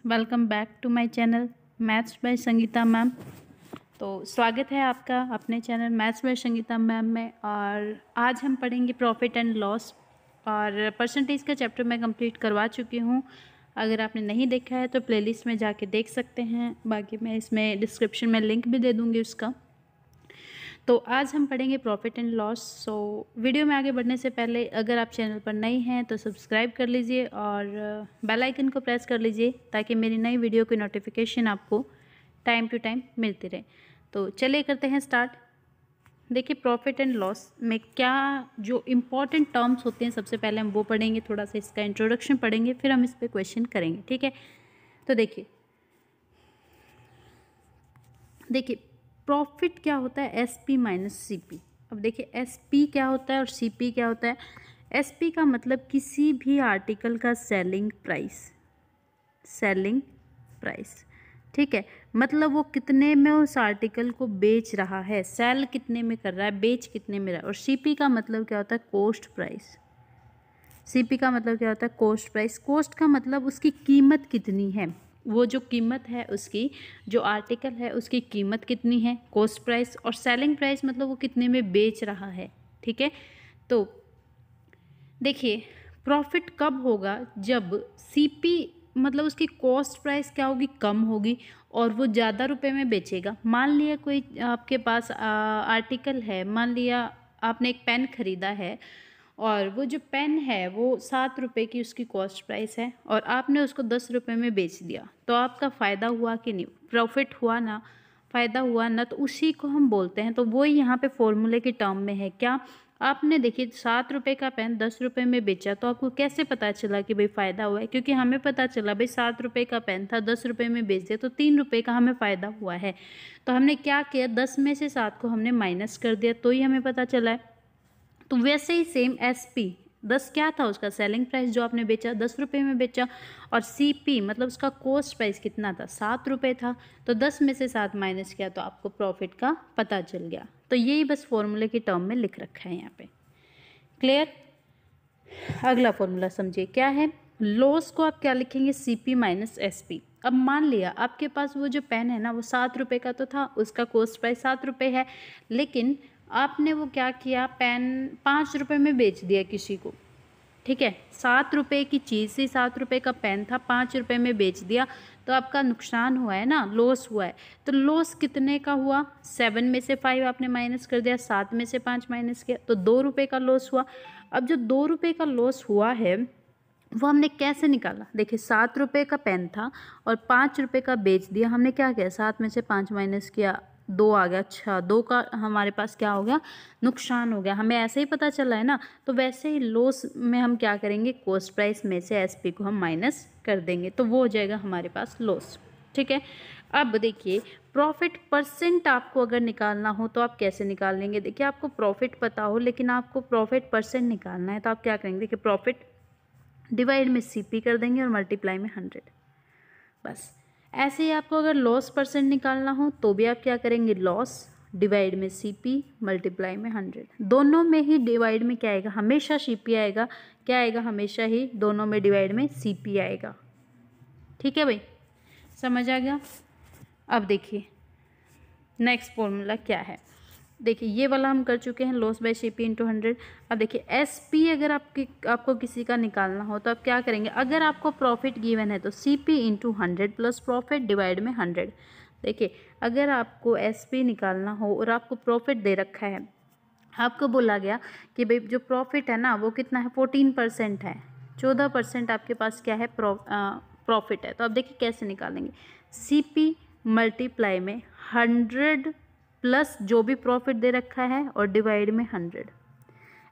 Welcome back to my channel maths by Sangeeta ma'am. तो स्वागत है आपका अपने channel maths by Sangeeta ma'am में। और आज हम पढ़ेंगे प्रॉफिट एंड लॉस, और परसेंटेज का चैप्टर मैं कंप्लीट करवा चुकी हूँ। अगर आपने नहीं देखा है तो प्लेलिस्ट में जाके देख सकते हैं, बाकी मैं इसमें डिस्क्रिप्शन में लिंक भी दे दूँगी उसका। तो आज हम पढ़ेंगे profit and loss. So video में आगे बढ़ने से पहले अगर आप चैनल पर नए हैं तो सब्सक्राइब कर लीजिए और बेल आइकन को प्रेस कर लीजिए ताकि मेरी नई वीडियो की नोटिफिकेशन आपको टाइम टू टाइम मिलती रहे। तो चलिए करते हैं स्टार्ट। देखिए प्रॉफिट एंड लॉस में क्या जो इम्पोर्टेंट टर्म्स होते हैं, सबसे पहले हम वो पढ़ेंगे, थोड़ा सा इसका इंट्रोडक्शन पढ़ेंगे, फिर हम इस पर क्वेश्चन करेंगे। ठीक है, तो देखिए प्रॉफिट क्या होता है, S P minus C P. अब देखिए एस पी क्या होता है और सी पी क्या होता है। एस पी का मतलब किसी भी आर्टिकल का सेलिंग प्राइस, ठीक है, मतलब वो कितने में उस आर्टिकल को बेच रहा है, सेल कितने में कर रहा है, बेच कितने में रहा है। और सी पी का मतलब क्या होता है, कॉस्ट प्राइस। सीपी का मतलब क्या होता है, कॉस्ट प्राइस। कॉस्ट का मतलब उसकी कीमत कितनी है, वो जो कीमत है उसकी, जो आर्टिकल है उसकी कीमत कितनी है, कॉस्ट प्राइस। और सेलिंग प्राइस मतलब वो कितने में बेच रहा है। ठीक है, तो देखिए प्रॉफिट कब होगा, जब सीपी मतलब उसकी कॉस्ट प्राइस क्या होगी, कम होगी और वो ज़्यादा रुपए में बेचेगा। मान लिया कोई आपके पास आर्टिकल है, मान लिया आपने एक पेन खरीदा है और वो जो पेन है वो 7 रुपये की उसकी कॉस्ट प्राइस है और आपने उसको 10 रुपये में बेच दिया, तो आपका फ़ायदा हुआ कि नहीं, प्रॉफिट हुआ ना, फ़ायदा हुआ ना। तो उसी को हम बोलते हैं, तो वही यहाँ पे फॉर्मूले के टर्म में है। क्या आपने देखिए 7 रुपये का पेन 10 रुपये में बेचा, तो आपको कैसे पता चला कि भाई फ़ायदा हुआ है, क्योंकि हमें पता चला भाई 7 रुपये का पेन था, 10 रुपये में बेच दिया, तो 3 रुपये का हमें फ़ायदा हुआ है। तो हमने क्या किया, 10 में से 7 को हमने माइनस कर दिया, तो ही हमें पता चला है। तो वैसे ही सेम एस पी, 10 क्या था उसका सेलिंग प्राइस, जो आपने बेचा 10 रुपये में बेचा, और सी पी मतलब उसका कॉस्ट प्राइस कितना था, 7 रुपये था, तो 10 में से 7 माइनस किया तो आपको प्रॉफिट का पता चल गया। तो यही बस फॉर्मूले की टर्म में लिख रखा है यहाँ पे। क्लियर। अगला फॉर्मूला समझिए क्या है। लॉस को आप क्या लिखेंगे, C P minus S P. अब मान लिया आपके पास वो जो पेन है ना, वो 7 रुपये का तो था, उसका कॉस्ट प्राइस 7 रुपये है, लेकिन आपने वो क्या किया, पेन 5 रुपये में बेच दिया किसी को। ठीक है, 7 रुपये की चीज़ से, 7 रुपये का पेन था, 5 रुपये में बेच दिया, तो आपका नुकसान हुआ है ना, लॉस हुआ है। तो लॉस कितने का हुआ, 7 में से 5 आपने माइनस कर दिया, 7 में से 5 माइनस किया, तो 2 रुपये का लॉस हुआ। अब जो 2 रुपये का लॉस हुआ है वो हमने कैसे निकाला, देखिए 7 रुपये का पेन था और 5 रुपये का बेच दिया, हमने क्या किया, 7 में से 5 माइनस किया, 2 आ गया। अच्छा, 2 का हमारे पास क्या हो गया, नुकसान हो गया, हमें ऐसे ही पता चला है ना। तो वैसे ही लॉस में हम क्या करेंगे, कॉस्ट प्राइस में से एसपी को हम माइनस कर देंगे, तो वो हो जाएगा हमारे पास लॉस। ठीक है, अब देखिए प्रॉफिट परसेंट आपको अगर निकालना हो तो आप कैसे निकाल लेंगे। देखिए आपको प्रॉफिट पता हो लेकिन आपको प्रॉफिट परसेंट निकालना है, तो आप क्या करेंगे, देखिए प्रॉफिट डिवाइड में सीपी कर देंगे और मल्टीप्लाई में 100, बस। ऐसे ही आपको अगर लॉस परसेंट निकालना हो तो भी आप क्या करेंगे, लॉस डिवाइड में सीपी मल्टीप्लाई में 100। दोनों में ही डिवाइड में क्या आएगा, हमेशा सीपी आएगा। क्या आएगा, हमेशा ही दोनों में डिवाइड में सीपी आएगा। ठीक है भाई, समझ आ गया। अब देखिए नेक्स्ट फॉर्मूला क्या है। देखिए ये वाला हम कर चुके हैं, लॉस बाय सीपी इंटू 100। अब देखिए एस पी अगर आपको किसी का निकालना हो तो आप क्या करेंगे, अगर आपको प्रॉफिट गिवन है तो CP into 100 plus profit divide में 100। देखिए अगर आपको एस पी निकालना हो और आपको प्रॉफिट दे रखा है, आपको बोला गया कि भाई जो प्रॉफिट है ना वो कितना है, 14% है, 14% आपके पास क्या है, प्रॉफिट है। तो अब देखिए कैसे निकालेंगे, सीपी मल्टीप्लाई में 100 प्लस जो भी प्रॉफिट दे रखा है और डिवाइड में 100,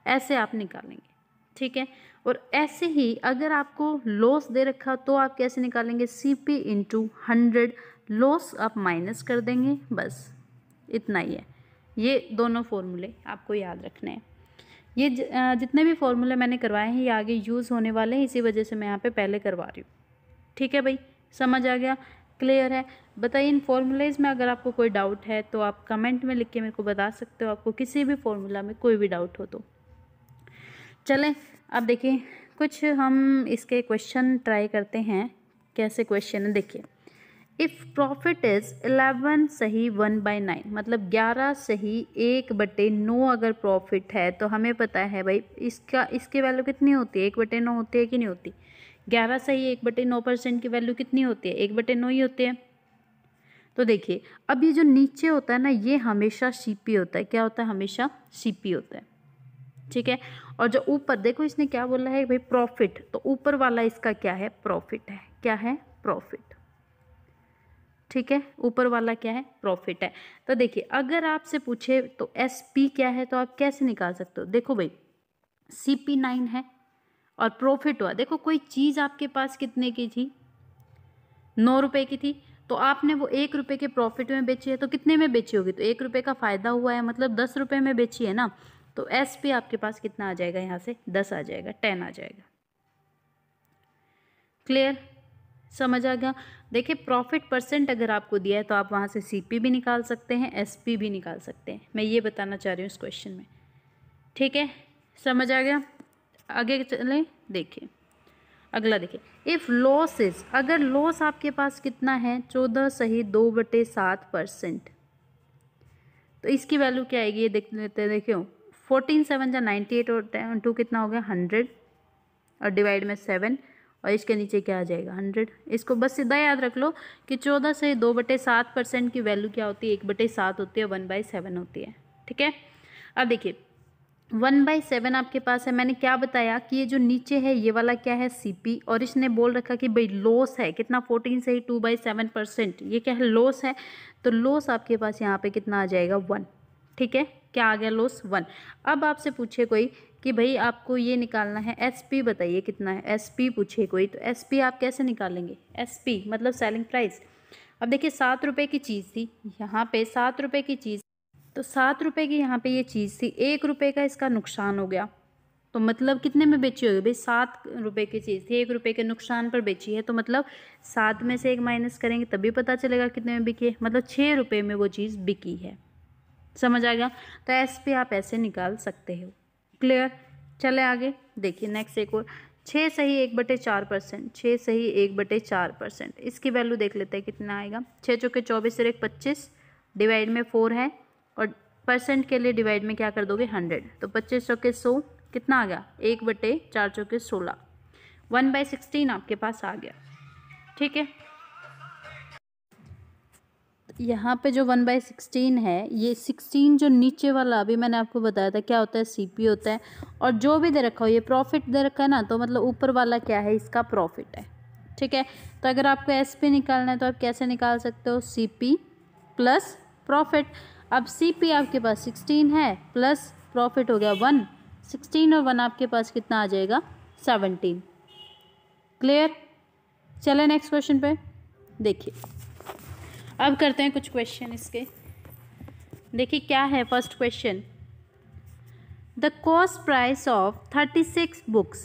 ऐसे आप निकालेंगे। ठीक है, और ऐसे ही अगर आपको लॉस दे रखा तो आप कैसे निकालेंगे, सीपी इंटू 100, लॉस आप माइनस कर देंगे, बस इतना ही है। ये दोनों फॉर्मूले आपको याद रखने हैं। ये जितने भी फॉर्मूले मैंने करवाए हैं ये आगे यूज़ होने वाले हैं, इसी वजह से मैं यहाँ पे पहले करवा रही हूँ। ठीक है भाई, समझ आ गया, क्लियर है। बताइए इन फॉर्मूलेज़ में अगर आपको कोई डाउट है तो आप कमेंट में लिख के मेरे को बता सकते हो, आपको किसी भी फॉर्मूला में कोई भी डाउट हो तो। चलें अब देखिए कुछ हम इसके क्वेश्चन ट्राई करते हैं। कैसे क्वेश्चन है देखिए, इफ़ प्रॉफिट इज़ 11 सही 1/9, मतलब 11 सही 1/9 अगर प्रॉफिट है तो हमें पता है भाई इसकी वैल्यू कितनी होती है, 1/9 होती है कि नहीं होती। 11 सही 1/9% की वैल्यू कितनी होती है, 1/9 ही होती है। तो देखिए अब ये जो नीचे होता है ना, ये हमेशा सीपी होता है। क्या होता है, हमेशा सीपी होता है, ठीक है। और जो ऊपर देखो इसने क्या बोला है भाई प्रॉफिट, तो ऊपर वाला इसका क्या है, प्रॉफिट है। क्या है, प्रॉफिट, ठीक है। ऊपर वाला क्या है, प्रॉफिट है। तो देखिए अगर आपसे पूछे तो एसपी क्या है तो आप कैसे निकाल सकते हो। देखो भाई सीपी 9 है और प्रॉफिट हुआ, देखो कोई चीज़ आपके पास कितने की थी, 9 रुपए की थी, तो आपने वो 1 रुपए के प्रॉफिट में बेची है, तो कितने में बेची होगी, तो 1 रुपए का फायदा हुआ है, मतलब 10 रुपए में बेची है ना। तो एस पे आपके पास कितना आ जाएगा, यहाँ से 10 आ जाएगा, 10 आ जाएगा। क्लियर, समझ आ गया। देखिए प्रॉफिट परसेंट अगर आपको दिया है तो आप वहाँ से सीपी भी निकाल सकते हैं, एसपी भी निकाल सकते हैं। मैं ये बताना चाह रही हूँ इस क्वेश्चन में, ठीक है, समझ आ गया। आगे चलें, देखिए अगला देखिए, इफ़ लॉस इज, अगर लॉस आपके पास कितना है 14 सही 2/7%, तो इसकी वैल्यू क्या आएगी ये देख लेते हैं। देखियो 14 7 जा 98 और 2 कितना हो गया 100 और डिवाइड में 7 और इसके नीचे क्या आ जाएगा 100। इसको बस सीधा याद रख लो कि 14 से 2/7% की वैल्यू क्या होती है, 1/7 होती है, 1/7 होती है, ठीक है। अब देखिए 1/7 आपके पास है, मैंने क्या बताया कि ये जो नीचे है ये वाला क्या है सीपी, और इसने बोल रखा कि भाई लॉस है कितना 14 से ही 2/7%, ये क्या है लॉस है। तो लॉस आपके पास यहाँ पे कितना आ जाएगा 1, ठीक है। क्या आ गया लॉस 1। अब आपसे पूछे कोई कि भाई आपको ये निकालना है एसपी, बताइए कितना है, एसपी पूछे कोई तो एसपी आप कैसे निकालेंगे, एसपी मतलब सेलिंग प्राइस। अब देखिए 7 रुपये की चीज़ थी यहाँ पे, 7 रुपये की चीज़, तो 7 रुपये की यहाँ पे ये चीज़ थी, 1 रुपये का इसका नुकसान हो गया, तो मतलब कितने में बेची होगी भाई, 7 रुपये की चीज़ थी, 1 रुपये के नुकसान पर बेची है, तो मतलब 7 में से 1 माइनस करेंगे तभी पता चलेगा कितने में बिकी है, मतलब 6 रुपये में वो चीज़ बिकी है। समझ आ गया। तो एस पे आप ऐसे निकाल सकते हो। क्लियर, चले आगे देखिए नेक्स्ट एक और, 6 सही 1/4%, 6 सही 1/4%, इसकी वैल्यू देख लेते हैं कितना आएगा। 6 चौके 24 और 1 25, डिवाइड में 4 है और परसेंट के लिए डिवाइड में क्या कर दोगे 100, तो 25 चौके 100 कितना आ गया 1/4 चौके 16, 1/16 आपके पास आ गया, ठीक है। यहाँ पे जो 1/16 है, ये 16 जो नीचे वाला अभी मैंने आपको बताया था क्या होता है, सीपी होता है, और जो भी दे रखा हो ये प्रॉफिट दे रखा है ना, तो मतलब ऊपर वाला क्या है इसका प्रॉफिट है, ठीक है। तो अगर आपको एसपी निकालना है तो आप कैसे निकाल सकते हो, सीपी प्लस प्रॉफिट। अब सीपी आपके पास 16 है प्लस प्रॉफिट हो गया 1, 16 और 1 आपके पास कितना आ जाएगा 17। क्लियर, चले नेक्स्ट क्वेश्चन पे देखिए। अब करते हैं कुछ क्वेश्चन इसके, देखिए क्या है first question, the cost price of 36 books,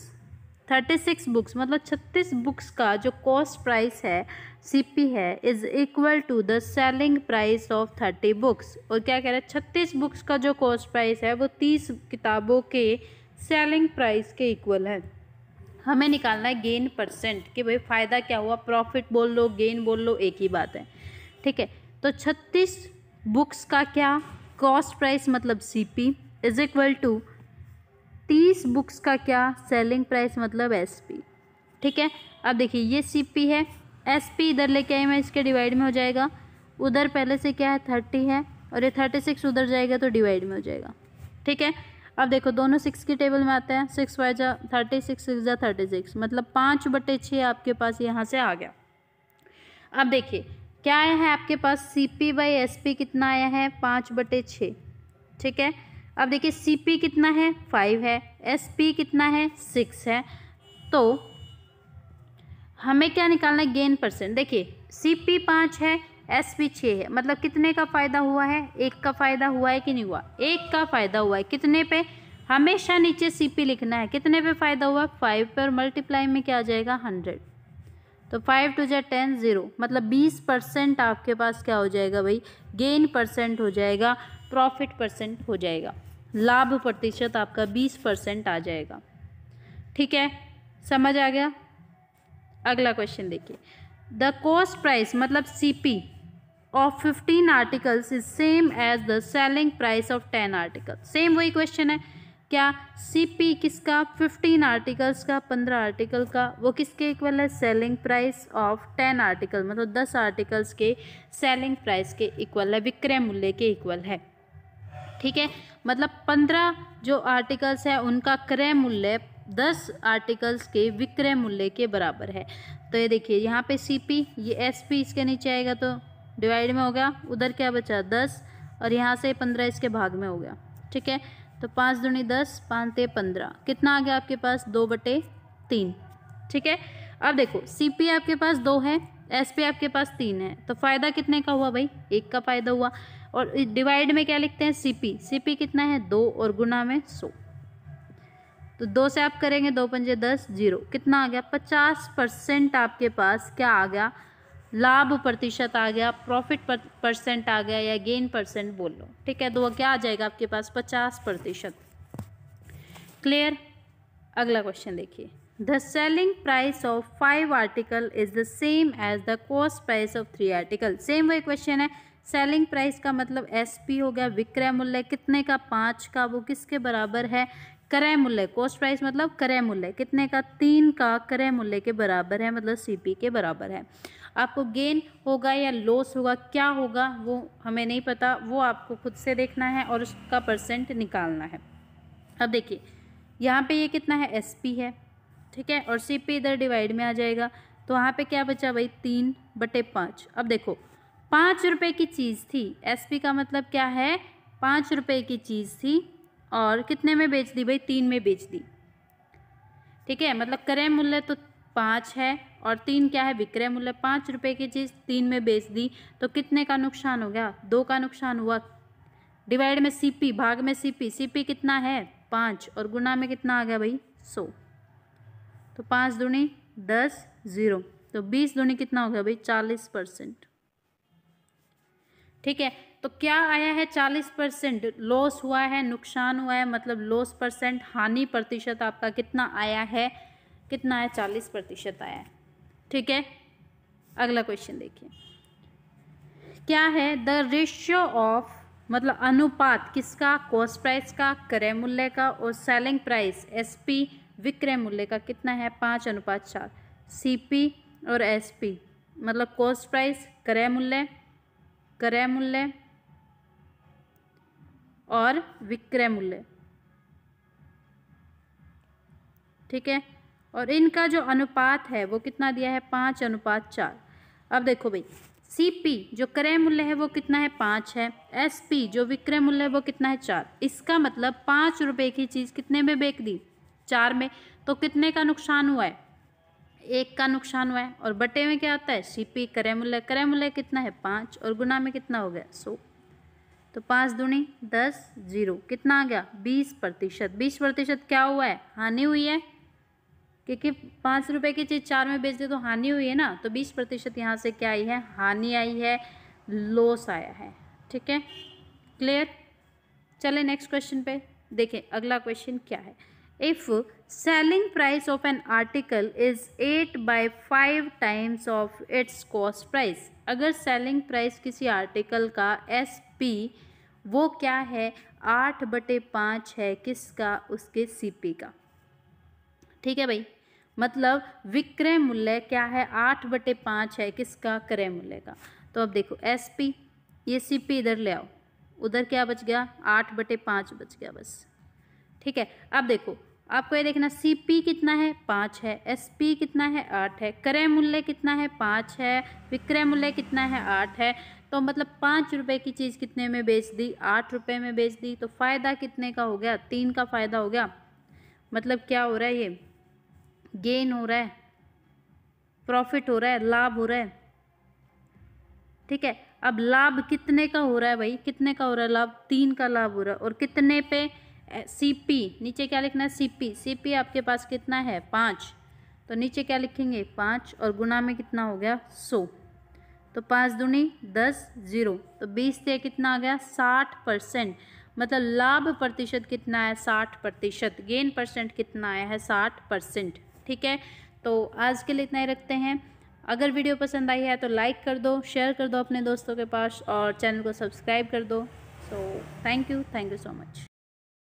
36 books मतलब 36 बुक्स का जो कॉस्ट प्राइस है सीपी है is equal to the selling price of 30 books. और क्या कह रहा है 36 बुक्स का जो कॉस्ट प्राइस है वो 30 किताबों के सेलिंग प्राइस के इक्वल है। हमें निकालना है गेन परसेंट कि भाई फ़ायदा क्या हुआ, प्रॉफिट बोल लो गेन बोल लो एक ही बात है, ठीक है। तो 36 बुक्स का क्या कॉस्ट प्राइस मतलब CP is equal to 30 books का क्या सेलिंग प्राइस मतलब एसपी, ठीक है। अब देखिए ये सीपी है, एसपी इधर लेके आई मैं, इसके डिवाइड में हो जाएगा, उधर पहले से क्या है 30 है और ये 36 उधर जाएगा तो डिवाइड में हो जाएगा, ठीक है। अब देखो दोनों 6 की टेबल में आते हैं, 6 5 जा 36, 6 जा 36, मतलब 5/6 आपके पास यहाँ से आ गया। अब देखिए क्या आया है आपके पास, सीपी बाई एसपी कितना आया है 5/6, ठीक है। अब देखिए सीपी कितना है 5 है, एसपी कितना है 6 है, तो हमें क्या निकालना है गेन परसेंट। देखिए सीपी 5 है एसपी 6 है, मतलब कितने का फ़ायदा हुआ है, एक का फ़ायदा हुआ है कि नहीं हुआ, एक का फ़ायदा हुआ है। कितने पे, हमेशा नीचे सीपी लिखना है, कितने पे फ़ायदा हुआ 5 पे, और मल्टीप्लाई में क्या आ जाएगा 100, तो 5 2 जा 10 0, मतलब 20% आपके पास क्या हो जाएगा भाई गेन परसेंट हो जाएगा, प्रॉफिट परसेंट हो जाएगा। लाभ प्रतिशत आपका 20% आ जाएगा। ठीक है, समझ आ गया। अगला क्वेश्चन देखिए, द कॉस्ट प्राइस मतलब CP of 15 articles is same as the selling price of 10 articles. Same वही क्वेश्चन है, क्या सीपी किसका 15 आर्टिकल्स का, 15 आर्टिकल का, वो किसके इक्वल है, सेलिंग प्राइस ऑफ 10 आर्टिकल मतलब 10 आर्टिकल्स के सेलिंग प्राइस के इक्वल है, विक्रय मूल्य के इक्वल है। ठीक है, मतलब 15 जो आर्टिकल्स है उनका क्रय मूल्य 10 आर्टिकल्स के विक्रय मूल्य के बराबर है। तो ये देखिए यहाँ पे सीपी, ये एसपी इसके नीचे आएगा तो डिवाइड में हो गया, उधर क्या बचा 10 और यहाँ से 15 इसके भाग में हो गया। ठीक है, तो 5 दूनी 10, 5 ते 15, कितना आ गया आपके पास 2/3। ठीक है, अब देखो सीपी आपके पास 2 है, एसपी आपके पास 3 है, तो फ़ायदा कितने का हुआ भाई, 1 का फ़ायदा हुआ। और डिवाइड में क्या लिखते हैं सीपी, सीपी कितना है 2 और गुना में 100, तो 2 से आप करेंगे 2 पंजे 10, 0, कितना आ गया 50% आपके पास क्या आ गया, लाभ प्रतिशत आ गया, प्रॉफिट परसेंट आ गया या गेन परसेंट बोल लो। ठीक है, तो वो क्या आ जाएगा आपके पास 50%। क्लियर। अगला क्वेश्चन देखिए, the selling price of 5 article is the same as the cost price of 3 article. Same वही क्वेश्चन है, सेलिंग प्राइस का मतलब एसपी हो गया, विक्रय मूल्य कितने का 5 का, वो किसके बराबर है, क्रय मूल्य, कॉस्ट प्राइस मतलब क्रय मूल्य कितने का 3 का क्रय मूल्य के बराबर है, मतलब सीपी के बराबर है। आपको गेन होगा या लॉस होगा, क्या होगा वो हमें नहीं पता, वो आपको खुद से देखना है और उसका परसेंट निकालना है। अब देखिए यहाँ पे ये कितना है एसपी है, ठीक है, और सीपी इधर डिवाइड में आ जाएगा, तो वहाँ पे क्या बचा भाई 3/5। अब देखो 5 रुपये की चीज़ थी, एसपी का मतलब क्या है 5 रुपये की चीज़ थी और कितने में बेच दी भाई 3 में बेच दी। ठीक है, मतलब क्रय मूल्य तो 5 है और 3 क्या है विक्रय मूल्य। 5 रुपये की चीज़ 3 में बेच दी तो कितने का नुकसान हो गया, 2 का नुकसान हुआ। डिवाइड में सीपी, भाग में सीपी, सीपी कितना है 5 और गुना में कितना आ गया भाई 100, तो 5 दूनी 10, 0, तो 20 दूनी कितना हो गया भाई 40%। ठीक है, तो क्या आया है 40%, लॉस हुआ है, नुकसान हुआ है, मतलब लॉस परसेंट, हानि प्रतिशत आपका कितना आया है, कितना है 40% आया है। ठीक है, अगला क्वेश्चन देखिए, क्या है द रेशियो ऑफ मतलब अनुपात किसका, कॉस्ट प्राइस का, क्रय मूल्य का और सेलिंग प्राइस एसपी विक्रय मूल्य का कितना है 5:4। सीपी और एसपी मतलब कॉस्ट प्राइस, क्रय मूल्य और विक्रय मूल्य। ठीक है, और इनका जो अनुपात है वो कितना दिया है 5:4। अब देखो भाई सीपी जो क्रय मूल्य है वो कितना है 5 है, एसपी जो विक्रय मूल्य है वो कितना है 4। इसका मतलब 5 रुपये की चीज़ कितने में बेच दी 4 में, तो कितने का नुकसान हुआ है 1 का नुकसान हुआ है। और बटे में क्या आता है सीपी क्रय मूल्य कितना है 5 और गुना में कितना हो गया 100, तो 5 दूनी 10, 0, कितना आ गया 20%। 20% क्या हुआ है हानि हुई है, क्योंकि 5 रुपये की चीज़ 4 में बेच दे तो हानि हुई है ना, तो 20% यहाँ से क्या आई है हानि आई है, लॉस आया है। ठीक है, क्लियर। चले नेक्स्ट क्वेश्चन पे देखें, अगला क्वेश्चन क्या है, if selling price of an article is 8/5 times of its cost price. अगर सेलिंग प्राइस किसी आर्टिकल का एसपी वो क्या है 8/5 है किसका, उसके सीपी का। ठीक है भाई, मतलब विक्रय मूल्य क्या है 8/5 है किसका, क्रय मूल्य का। तो अब देखो एसपी, ये सीपी इधर ले आओ, उधर क्या बच गया 8/5 बच गया बस। ठीक है, अब देखो आपको ये देखना सीपी कितना है 5 है, एसपी कितना है 8 है, क्रय मूल्य कितना है 5 है, विक्रय मूल्य कितना है 8 है, तो मतलब 5 रुपये की चीज़ कितने में बेच दी 8 रुपये में बेच दी, तो फ़ायदा कितने का हो गया 3 का फ़ायदा हो गया। मतलब क्या हो रहा है ये गेन हो रहा है, प्रॉफिट हो रहा है, लाभ हो रहा है। ठीक है, अब लाभ कितने का हो रहा है भाई, कितने का हो रहा है लाभ 3 का लाभ हो रहा है, और कितने पे सीपी, नीचे क्या लिखना है सीपी, सीपी आपके पास कितना है 5, तो नीचे क्या लिखेंगे 5 और गुना में कितना हो गया 100, तो 5 दूनी 10, 0, तो 20 से कितना आ गया 60%। मतलब लाभ प्रतिशत कितना है 60%, गेन परसेंट कितना आया है 60%। ठीक है, तो आज के लिए इतना ही रखते हैं। अगर वीडियो पसंद आई है तो लाइक कर दो, शेयर कर दो अपने दोस्तों के पास और चैनल को सब्सक्राइब कर दो। So thank you so much.